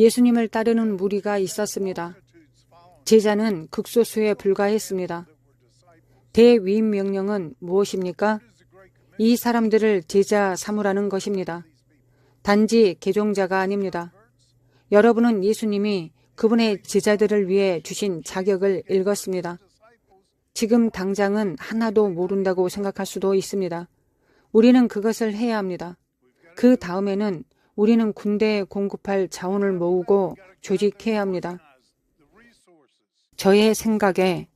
예수님을 따르는 무리가 있었습니다. 제자는 극소수에 불과했습니다. 대위임 명령은 무엇입니까? 이 사람들을 제자 삼으라는 것입니다. 단지 개종자가 아닙니다. 여러분은 예수님이 그분의 제자들을 위해 주신 자격을 읽었습니다. 지금 당장은 하나도 모른다고 생각할 수도 있습니다. 우리는 그것을 해야 합니다. 그 다음에는 우리는 군대에 공급할 자원을 모으고 조직해야 합니다. 저의 생각에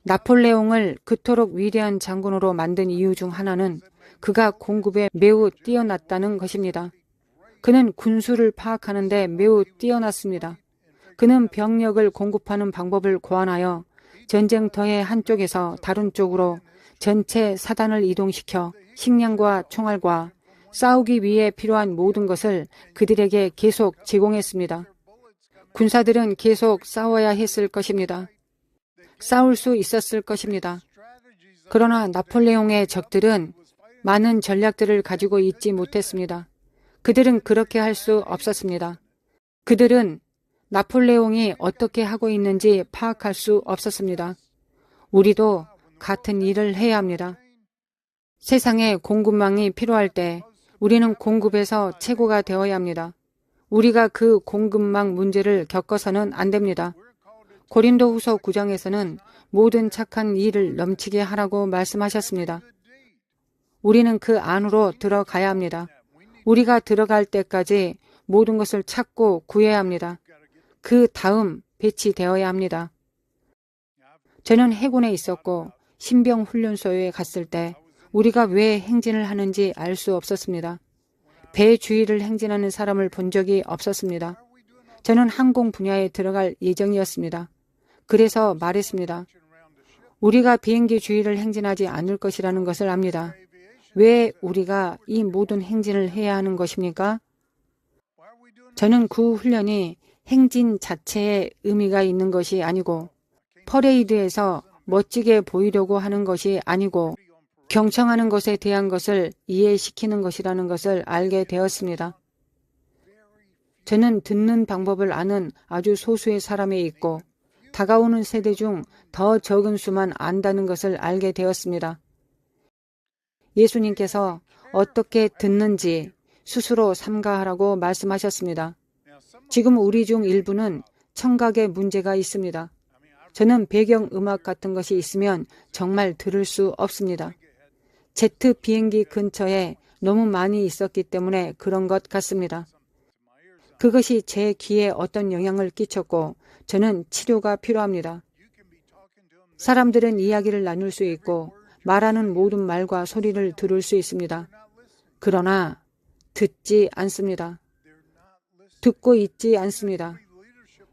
나폴레옹을 그토록 위대한 장군으로 만든 이유 중 하나는 그가 공급에 매우 뛰어났다는 것입니다. 그는 군수를 파악하는 데 매우 뛰어났습니다. 그는 병력을 공급하는 방법을 고안하여 전쟁터의 한쪽에서 다른 쪽으로 전체 사단을 이동시켜 식량과 총알과 싸우기 위해 필요한 모든 것을 그들에게 계속 제공했습니다. 군사들은 계속 싸워야 했을 것입니다. 싸울 수 있었을 것입니다. 그러나 나폴레옹의 적들은 많은 전략들을 가지고 있지 못했습니다. 그들은 그렇게 할 수 없었습니다. 그들은 나폴레옹이 어떻게 하고 있는지 파악할 수 없었습니다. 우리도 같은 일을 해야 합니다. 세상에 공급망이 필요할 때 우리는 공급에서 최고가 되어야 합니다. 우리가 그 공급망 문제를 겪어서는 안 됩니다. 고린도후서 9장에서는 모든 착한 일을 넘치게 하라고 말씀하셨습니다. 우리는 그 안으로 들어가야 합니다. 우리가 들어갈 때까지 모든 것을 찾고 구해야 합니다. 그 다음 배치되어야 합니다. 저는 해군에 있었고 신병훈련소에 갔을 때 우리가 왜 행진을 하는지 알 수 없었습니다. 배 주위를 행진하는 사람을 본 적이 없었습니다. 저는 항공 분야에 들어갈 예정이었습니다. 그래서 말했습니다. 우리가 비행기 주위를 행진하지 않을 것이라는 것을 압니다. 왜 우리가 이 모든 행진을 해야 하는 것입니까? 저는 그 훈련이 행진 자체에 의미가 있는 것이 아니고 퍼레이드에서 멋지게 보이려고 하는 것이 아니고 경청하는 것에 대한 것을 이해시키는 것이라는 것을 알게 되었습니다. 저는 듣는 방법을 아는 아주 소수의 사람에 있고 다가오는 세대 중 더 적은 수만 안다는 것을 알게 되었습니다. 예수님께서 어떻게 듣는지 스스로 삼가하라고 말씀하셨습니다. 지금 우리 중 일부는 청각에 문제가 있습니다. 저는 배경음악 같은 것이 있으면 정말 들을 수 없습니다. 제트 비행기 근처에 너무 많이 있었기 때문에 그런 것 같습니다. 그것이 제 귀에 어떤 영향을 끼쳤고 저는 치료가 필요합니다. 사람들은 이야기를 나눌 수 있고 말하는 모든 말과 소리를 들을 수 있습니다. 그러나 듣지 않습니다. 듣고 있지 않습니다.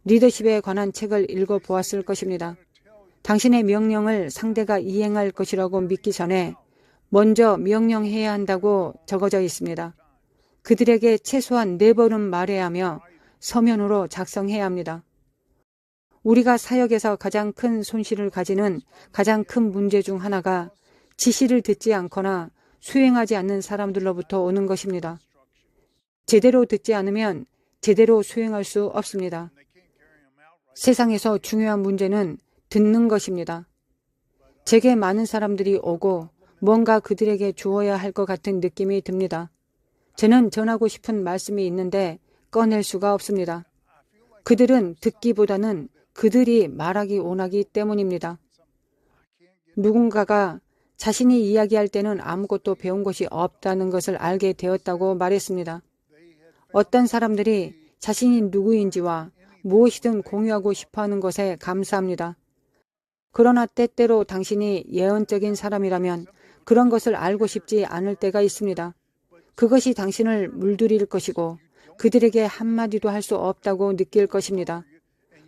리더십에 관한 책을 읽어보았을 것입니다. 당신의 명령을 상대가 이행할 것이라고 믿기 전에 먼저 명령해야 한다고 적어져 있습니다. 그들에게 최소한 4번은 말해야 하며 서면으로 작성해야 합니다. 우리가 사역에서 가장 큰 손실을 가지는 가장 큰 문제 중 하나가 지시를 듣지 않거나 수행하지 않는 사람들로부터 오는 것입니다. 제대로 듣지 않으면 제대로 수행할 수 없습니다. 세상에서 중요한 문제는 듣는 것입니다. 제게 많은 사람들이 오고 뭔가 그들에게 주어야 할 것 같은 느낌이 듭니다. 저는 전하고 싶은 말씀이 있는데 꺼낼 수가 없습니다. 그들은 듣기보다는 그들이 말하기 원하기 때문입니다. 누군가가 자신이 이야기할 때는 아무것도 배운 것이 없다는 것을 알게 되었다고 말했습니다. 어떤 사람들이 자신이 누구인지와 무엇이든 공유하고 싶어하는 것에 감사합니다. 그러나 때때로 당신이 예언적인 사람이라면 그런 것을 알고 싶지 않을 때가 있습니다. 그것이 당신을 물들일 것이고 그들에게 한마디도 할 수 없다고 느낄 것입니다.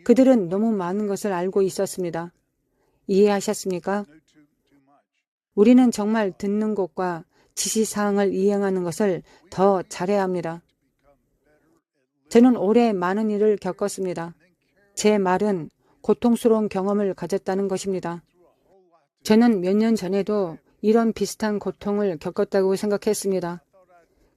그들은 너무 많은 것을 알고 있었습니다. 이해하셨습니까? 우리는 정말 듣는 것과 지시사항을 이행하는 것을 더 잘해야 합니다. 저는 올해 많은 일을 겪었습니다. 제 말은 고통스러운 경험을 가졌다는 것입니다. 저는 몇 년 전에도 이런 비슷한 고통을 겪었다고 생각했습니다.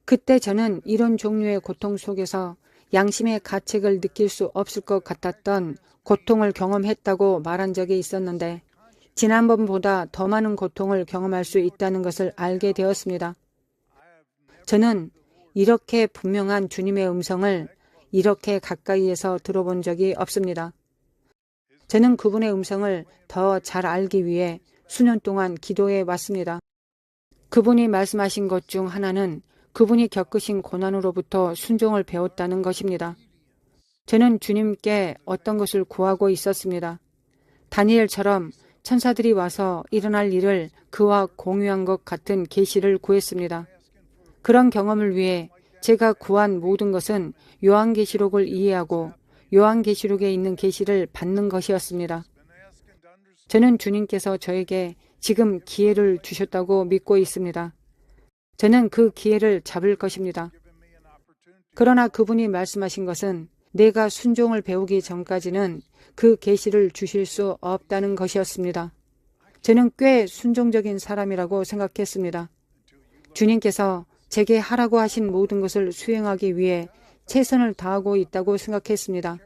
그때 저는 이런 종류의 고통 속에서 양심의 가책을 느낄 수 없을 것 같았던 고통을 경험했다고 말한 적이 있었는데 지난번보다 더 많은 고통을 경험할 수 있다는 것을 알게 되었습니다. 저는 이렇게 분명한 주님의 음성을 이렇게 가까이에서 들어본 적이 없습니다. 저는 그분의 음성을 더 잘 알기 위해 수년 동안 기도해 왔습니다. 그분이 말씀하신 것 중 하나는 그분이 겪으신 고난으로부터 순종을 배웠다는 것입니다. 저는 주님께 어떤 것을 구하고 있었습니다. 다니엘처럼 천사들이 와서 일어날 일을 그와 공유한 것 같은 계시를 구했습니다. 그런 경험을 위해 제가 구한 모든 것은 요한계시록을 이해하고 요한계시록에 있는 계시를 받는 것이었습니다. 저는 주님께서 저에게 지금 기회를 주셨다고 믿고 있습니다. 저는 그 기회를 잡을 것입니다. 그러나 그분이 말씀하신 것은 내가 순종을 배우기 전까지는 그 계시를 주실 수 없다는 것이었습니다. 저는 꽤 순종적인 사람이라고 생각했습니다. 주님께서 제게 하라고 하신 모든 것을 수행하기 위해 최선을 다하고 있다고 생각했습니다.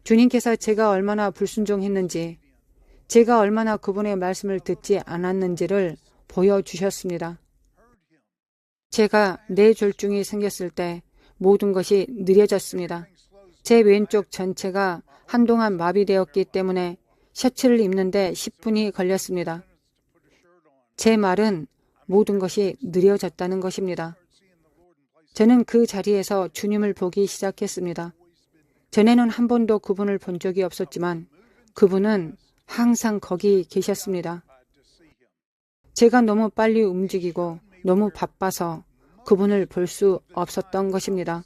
주님께서 제가 얼마나 불순종했는지, 제가 얼마나 그분의 말씀을 듣지 않았는지를 보여주셨습니다. 제가 뇌졸중이 생겼을 때 모든 것이 느려졌습니다. 제 왼쪽 전체가 한동안 마비되었기 때문에 셔츠를 입는데 10분이 걸렸습니다. 제 말은 모든 것이 느려졌다는 것입니다. 저는 그 자리에서 주님을 보기 시작했습니다. 전에는 한 번도 그분을 본 적이 없었지만 그분은 항상 거기 계셨습니다. 제가 너무 빨리 움직이고 너무 바빠서 그분을 볼 수 없었던 것입니다.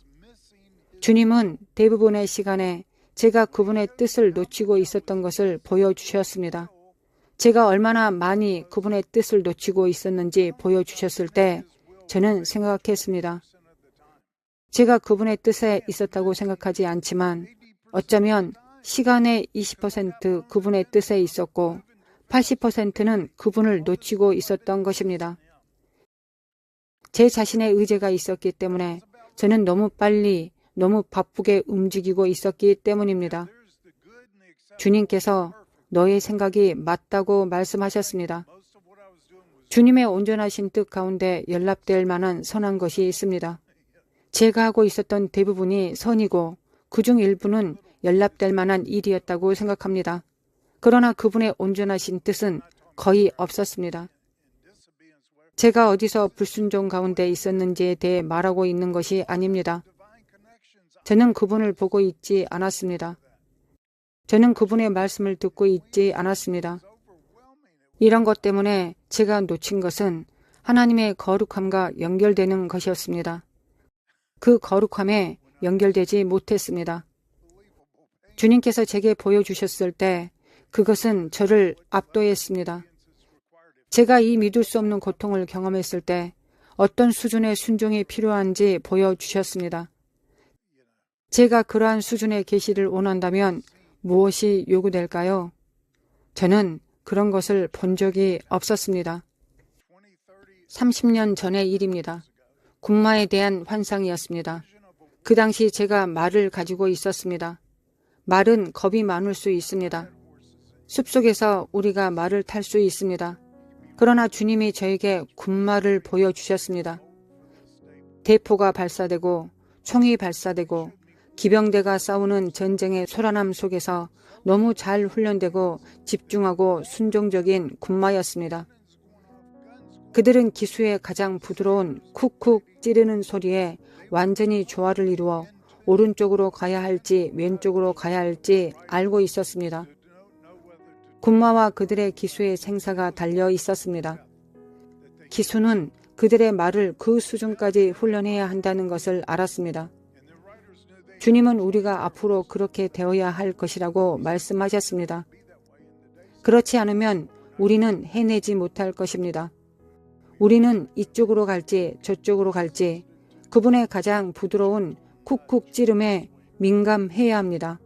주님은 대부분의 시간에 제가 그분의 뜻을 놓치고 있었던 것을 보여주셨습니다. 제가 얼마나 많이 그분의 뜻을 놓치고 있었는지 보여주셨을 때 저는 생각했습니다. 제가 그분의 뜻에 있었다고 생각하지 않지만 어쩌면 시간의 20% 그분의 뜻에 있었고 80%는 그분을 놓치고 있었던 것입니다. 제 자신의 의지가 있었기 때문에 저는 너무 빨리 너무 바쁘게 움직이고 있었기 때문입니다. 주님께서 너의 생각이 맞다고 말씀하셨습니다. 주님의 온전하신 뜻 가운데 연락될 만한 선한 것이 있습니다. 제가 하고 있었던 대부분이 선이고 그중 일부는 연락될 만한 일이었다고 생각합니다. 그러나 그분의 온전하신 뜻은 거의 없었습니다. 제가 어디서 불순종 가운데 있었는지에 대해 말하고 있는 것이 아닙니다. 저는 그분을 보고 있지 않았습니다. 저는 그분의 말씀을 듣고 있지 않았습니다. 이런 것 때문에 제가 놓친 것은 하나님의 거룩함과 연결되는 것이었습니다. 그 거룩함에 연결되지 못했습니다. 주님께서 제게 보여주셨을 때 그것은 저를 압도했습니다. 제가 이 믿을 수 없는 고통을 경험했을 때 어떤 수준의 순종이 필요한지 보여주셨습니다. 제가 그러한 수준의 계시를 원한다면 무엇이 요구될까요? 저는 그런 것을 본 적이 없었습니다. 30년 전의 일입니다. 군마에 대한 환상이었습니다. 그 당시 제가 말을 가지고 있었습니다. 말은 겁이 많을 수 있습니다. 숲속에서 우리가 말을 탈 수 있습니다. 그러나 주님이 저에게 군마를 보여주셨습니다. 대포가 발사되고 총이 발사되고 기병대가 싸우는 전쟁의 소란함 속에서 너무 잘 훈련되고 집중하고 순종적인 군마였습니다. 그들은 기수의 가장 부드러운 쿡쿡 찌르는 소리에 완전히 조화를 이루어 오른쪽으로 가야 할지 왼쪽으로 가야 할지 알고 있었습니다. 군마와 그들의 기수의 생사가 달려 있었습니다. 기수는 그들의 말을 그 수준까지 훈련해야 한다는 것을 알았습니다. 주님은 우리가 앞으로 그렇게 되어야 할 것이라고 말씀하셨습니다. 그렇지 않으면 우리는 해내지 못할 것입니다. 우리는 이쪽으로 갈지 저쪽으로 갈지 그분의 가장 부드러운 쿡쿡 찌름에 민감해야 합니다.